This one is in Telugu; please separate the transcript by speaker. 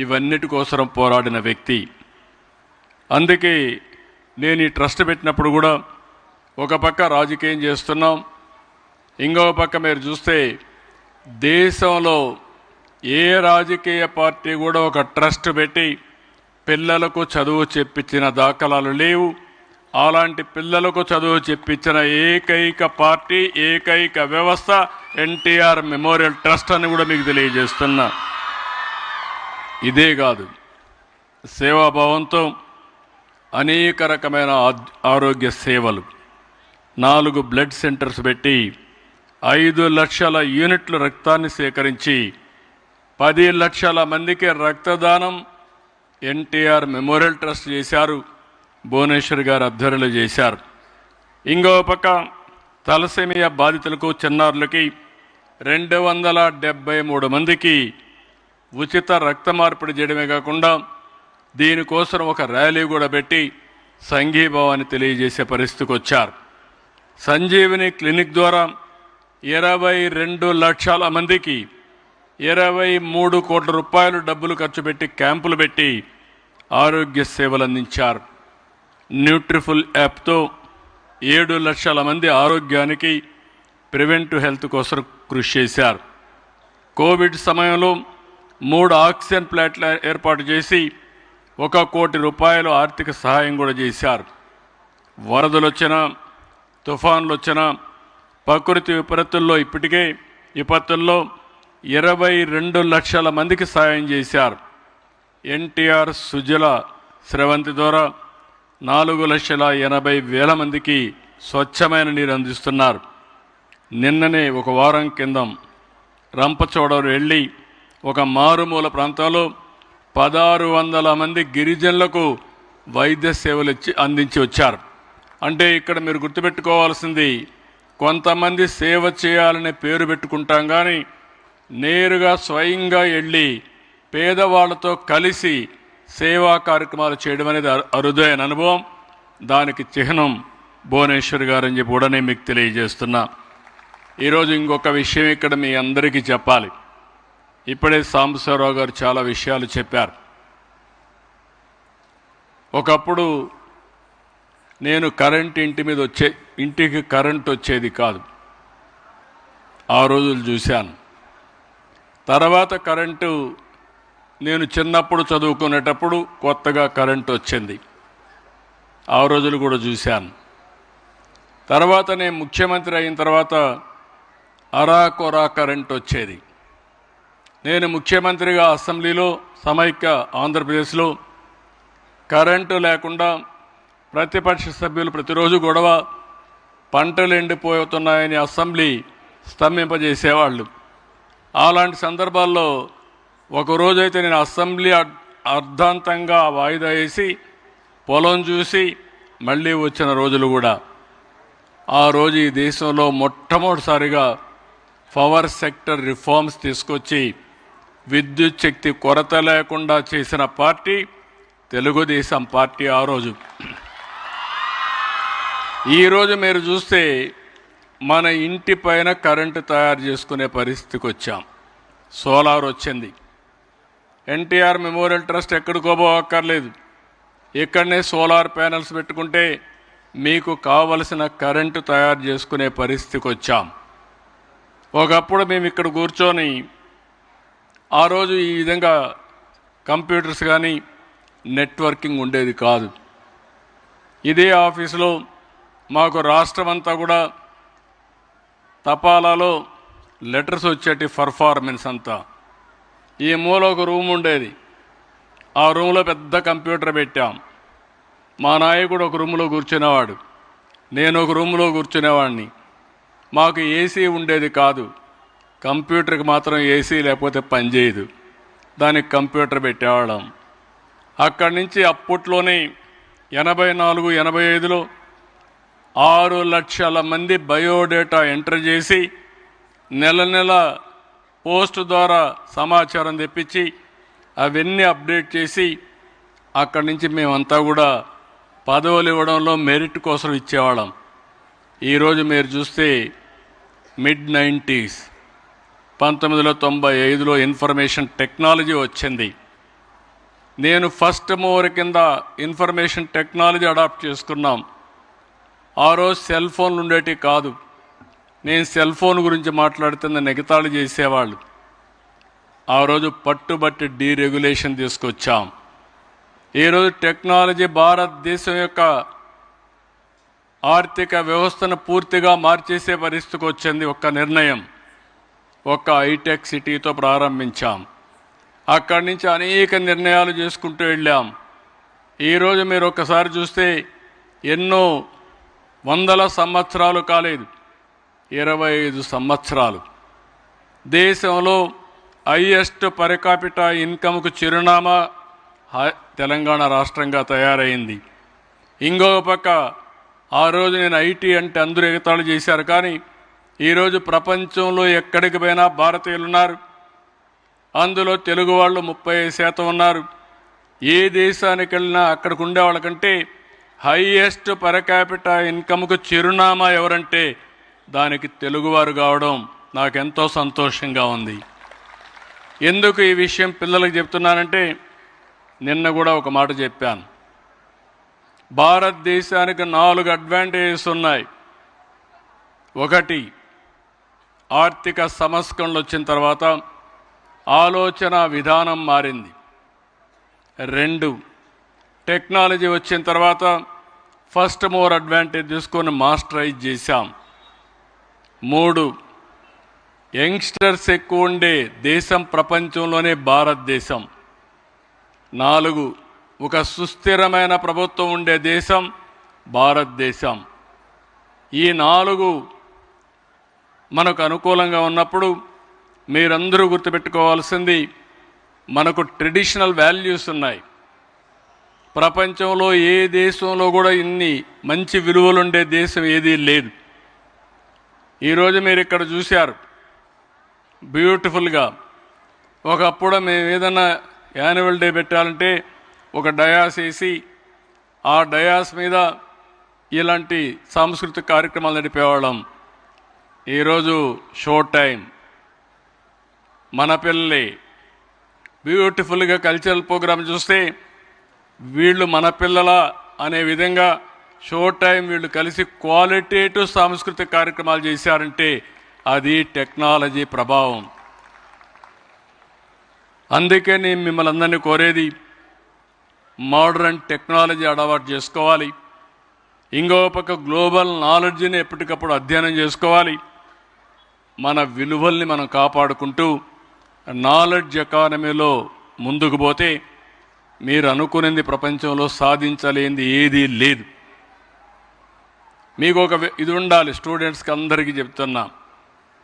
Speaker 1: ఇవన్నిటి కోసం పోరాడిన వ్యక్తి. అందుకే నేను ఈ ట్రస్ట్ పెట్టినప్పుడు కూడా ఒక పక్క రాజకీయం చేస్తున్నాం, ఇంకొక పక్క మీరు చూస్తే దేశంలో ఏ రాజకీయ పార్టీ కూడా ఒక ట్రస్ట్ పెట్టి పిల్లలకు చదువు చెప్పించిన దాఖలాలు లేవు. అలాంటి పిల్లలకు చదువు చెప్పించిన ఏకైక పార్టీ, ఏకైక వ్యవస్థ ఎన్టీఆర్ మెమోరియల్ ట్రస్ట్ అని కూడా మీకు తెలియజేస్తున్నా. ఇదే కాదు, సేవాభావంతో అనేక రకమైన ఆరోగ్య సేవలు, 4 బ్లడ్ సెంటర్స్ పెట్టి 5 లక్షల యూనిట్ల రక్తాన్ని సేకరించి 10 లక్షల మందికి రక్తదానం ఎన్టీఆర్ మెమోరియల్ ట్రస్ట్ చేశారు. భువనేశ్వర్ గారు ఆధ్వర్యంలో చేశారు. ఇంకో పక్క తలసేమియా బాధితులకు, చిన్నారులకి 273 మందికి ఉచిత రక్త మార్పిడి చేయడమే కాకుండా దీనికోసం ఒక ర్యాలీ కూడా పెట్టి సంఘీభావాన్ని తెలియజేసే పరిస్థితికి వచ్చారు. సంజీవిని క్లినిక్ ద్వారా 22 లక్షల మందికి 23 కోట్ల రూపాయలు డబ్బులు ఖర్చు పెట్టి క్యాంపులు పెట్టి ఆరోగ్య సేవలు అందించారు. న్యూట్రిఫుల్ యాప్తో 7 లక్షల మంది ఆరోగ్యానికి, ప్రివెంటివ్ హెల్త్ కోసం కృషి చేశారు. కోవిడ్ సమయంలో 3 ఆక్సిజన్ ప్లాంట్లు ఏర్పాటు చేసి 1 కోటి రూపాయలు ఆర్థిక సహాయం కూడా చేశారు. వరదలు వచ్చినా, తుఫాన్లు వచ్చినా, ప్రకృతి విపత్తుల్లో విపత్తుల్లో 22 లక్షల మందికి సాయం చేశారు. ఎన్టీఆర్ సుజల స్రవంతి ద్వారా 4,80,000 మందికి స్వచ్ఛమైన నీరు అందిస్తున్నారు. నిన్ననే ఒక వారం కిందం రంపచోడవరం వెళ్ళి ఒక మారుమూల ప్రాంతంలో 1,600 మంది గిరిజనులకు వైద్య సేవలు అందించి వచ్చారు. అంటే ఇక్కడ మీరు గుర్తుపెట్టుకోవాల్సింది, కొంతమంది సేవ చేయాలనే పేరు పెట్టుకుంటాం, కానీ నేరుగా స్వయంగా వెళ్ళి పేదవాళ్లతో కలిసి సేవా కార్యక్రమాలు చేయడం అనేది అరుదైన అనుభవం. దానికి చిహ్నం భువనేశ్వర్ గారు అని చెప్పి కూడా నేను మీకు తెలియజేస్తున్నా. ఈరోజు ఇంకొక విషయం ఇక్కడ మీ అందరికీ చెప్పాలి. ఇప్పుడే సాంబశివరావు గారు చాలా విషయాలు చెప్పారు. ఒకప్పుడు నేను ఇంటికి కరెంట్ వచ్చేది కాదు, ఆ రోజులు చూశాను. తర్వాత కరెంటు నేను చిన్నప్పుడు చదువుకునేటప్పుడు కొత్తగా కరెంటు వచ్చింది, ఆ రోజులు కూడా చూశాను. తర్వాత నేను ముఖ్యమంత్రి అయిన తర్వాత అరాకొరా కరెంట్ వచ్చేది. నేను ముఖ్యమంత్రిగా అసెంబ్లీలో సమైక్య ఆంధ్రప్రదేశ్లో కరెంటు లేకుండా ప్రతిపక్ష సభ్యులు ప్రతిరోజు గొడవ, పంటలు ఎండిపోతున్నాయని అసెంబ్లీ స్తంభింపజేసేవాళ్ళు. అలాంటి సందర్భాల్లో ఒకరోజైతే నేను అసెంబ్లీ అర్ధాంతంగా వాయిదా వేసి పొలం చూసి మళ్ళీ వచ్చిన రోజులు కూడా. ఆ రోజు ఈ దేశంలో మొట్టమొదటిసారిగా పవర్ సెక్టర్ రిఫార్మ్స్ తీసుకొచ్చి విద్యుత్ శక్తి కొరత లేకుండా చేసిన పార్టీ తెలుగుదేశం పార్టీ ఆ రోజు. ఈరోజు మీరు చూస్తే మన ఇంటి పైన కరెంటు తయారు చేసుకునే పరిస్థితికి వచ్చాం. సోలార్ వచ్చింది. ఎన్టీఆర్ మెమోరియల్ ట్రస్ట్ ఎక్కడికో పోవక్కర్లేదు, ఇక్కడనే సోలార్ ప్యానెల్స్ పెట్టుకుంటే మీకు కావలసిన కరెంటు తయారు చేసుకునే పరిస్థితికి వచ్చాం. ఒకప్పుడు మేము ఇక్కడ కూర్చొని ఆ రోజు ఈ విధంగా కంప్యూటర్స్ కానీ నెట్వర్కింగ్ ఉండేది కాదు. ఇదే ఆఫీసులో మాకు రాష్ట్రం అంతా కూడా తపాలాలో లెటర్స్ వచ్చేటి పర్ఫార్మెన్స్ అంతా. ఈ మూల ఒక రూమ్ ఉండేది, ఆ రూమ్లో పెద్ద కంప్యూటర్ పెట్టాం. మా నాయకుడు ఒక రూమ్లో కూర్చునేవాడు, నేను ఒక రూమ్లో కూర్చునేవాడిని. మాకు ఏసీ ఉండేది కాదు, కంప్యూటర్కి మాత్రం ఏసీ లేకపోతే పనిచేయదు, దానికి కంప్యూటర్ పెట్టేవాళ్ళం. అక్కడి నుంచి అప్పట్లోనే 84, 85లో 6 లక్షల మంది బయోడేటా ఎంటర్ చేసి నెల పోస్ట్ ద్వారా సమాచారం తెప్పించి అవన్నీ అప్డేట్ చేసి అక్కడి నుంచి మేమంతా కూడా పదవులు ఇవ్వడంలో మెరిట్ కోసం ఇచ్చేవాళ్ళం. ఈరోజు మీరు చూస్తే మిడ్-90s 1995లో ఇన్ఫర్మేషన్ టెక్నాలజీ వచ్చింది. నేను ఫస్ట్ మూవర్ కింద ఇన్ఫర్మేషన్ టెక్నాలజీ అడాప్ట్ చేసుకున్నాం. ఆ రోజు సెల్ ఫోన్లు ఉండేటివి కాదు. నేను సెల్ ఫోన్ గురించి మాట్లాడుతున్న నెగతాళి చేసేవాళ్ళు. ఆ రోజు పట్టుబట్టి డీరెగ్యులేషన్ తీసుకొచ్చాం. ఈరోజు టెక్నాలజీ భారతదేశం యొక్క ఆర్థిక వ్యవస్థను పూర్తిగా మార్చేసే పరిస్థితికి వచ్చింది. ఒక్క నిర్ణయం, ఒక్క హైటెక్ సిటీతో ప్రారంభించాం. అక్కడి నుంచి అనేక నిర్ణయాలు చేసుకుంటూ వెళ్ళాం. ఈరోజు మీరు ఒక్కసారి చూస్తే ఎన్నో వందల సంవత్సరాలు కాలేదు, 25 సంవత్సరాలు దేశంలో హైయెస్ట్ పర్ క్యాపిటా ఇన్కమ్కు చిరునామా తెలంగాణ రాష్ట్రంగా తయారైంది. ఇంకొక పక్క ఆ రోజు నేను ఐటీ అంటే అందరూ ఎగతాళి చేశారు, కానీ ఈరోజు ప్రపంచంలో ఎక్కడికి పోయినా భారతీయులు ఉన్నారు. అందులో తెలుగు వాళ్ళు 30% ఉన్నారు. ఏ దేశానికి వెళ్ళినా అక్కడికి ఉండే వాళ్ళకంటే హైయెస్ట్ పర్ క్యాపిటా ఇన్కమ్కు చిరునామా ఎవరంటే దానికి తెలుగువారు కావడం నాకెంతో సంతోషంగా ఉంది. ఎందుకు ఈ విషయం పిల్లలకు చెప్తున్నానంటే, నిన్న కూడా ఒక మాట చెప్పాను. భారతదేశానికి 4 అడ్వాంటేజెస్ ఉన్నాయి. ఒకటి, ఆర్థిక సంస్కరణలు వచ్చిన తర్వాత ఆలోచన విధానం మారింది. 2, టెక్నాలజీ వచ్చిన తర్వాత ఫస్ట్ మోర్ అడ్వాంటేజ్ తీసుకొని మాస్టరైజ్ చేశాం. 3, యంగ్స్టర్స్ ఎక్కువ ఉండే దేశం ప్రపంచంలోనే భారతదేశం. 4, ఒక సుస్థిరమైన ప్రభుత్వం ఉండే దేశం భారతదేశం. ఈ 4 మనకు అనుకూలంగా ఉన్నప్పుడు మీరందరూ గుర్తుపెట్టుకోవాల్సింది, మనకు ట్రెడిషనల్ వాల్యూస్ ఉన్నాయి. ప్రపంచంలో ఏ దేశంలో కూడా ఇన్ని మంచి విలువలు ఉండే దేశం ఏదీ లేదు. ఈరోజు మీరు ఇక్కడ చూశారు బ్యూటిఫుల్గా. ఒకప్పుడు మేము ఏదైనా యాన్యువల్ డే పెట్టాలంటే ఒక డయాస్ వేసి ఆ డయాస్ మీద ఇలాంటి సాంస్కృతిక కార్యక్రమాలు నడిపేవాళ్ళం. ఈరోజు షో టైం, మన పిల్లలే బ్యూటిఫుల్గా కల్చరల్ ప్రోగ్రామ్ చూస్తే వీళ్ళు మన పిల్లల అనే విధంగా షో టైం వీళ్ళు కలిసి క్వాలిటేటివ్ సాంస్కృతిక కార్యక్రమాలు చేశారంటే అది టెక్నాలజీ ప్రభావం. అందుకే నేను మిమ్మల్ని అందరినీ కోరేది, మోడర్న్ టెక్నాలజీ అలవాటు చేసుకోవాలి. ఇంకో పక్క గ్లోబల్ నాలెడ్జ్ని ఎప్పటికప్పుడు అధ్యయనం చేసుకోవాలి. మన విలువల్ని మనం కాపాడుకుంటూ నాలెడ్జ్ ఎకానమీలో ముందుకు పోతే మీరు అనుకునేది ప్రపంచంలో సాధించలేనిది ఏదీ లేదు. మీకు ఒక ఇది ఉండాలి, స్టూడెంట్స్కి అందరికీ చెప్తున్నా.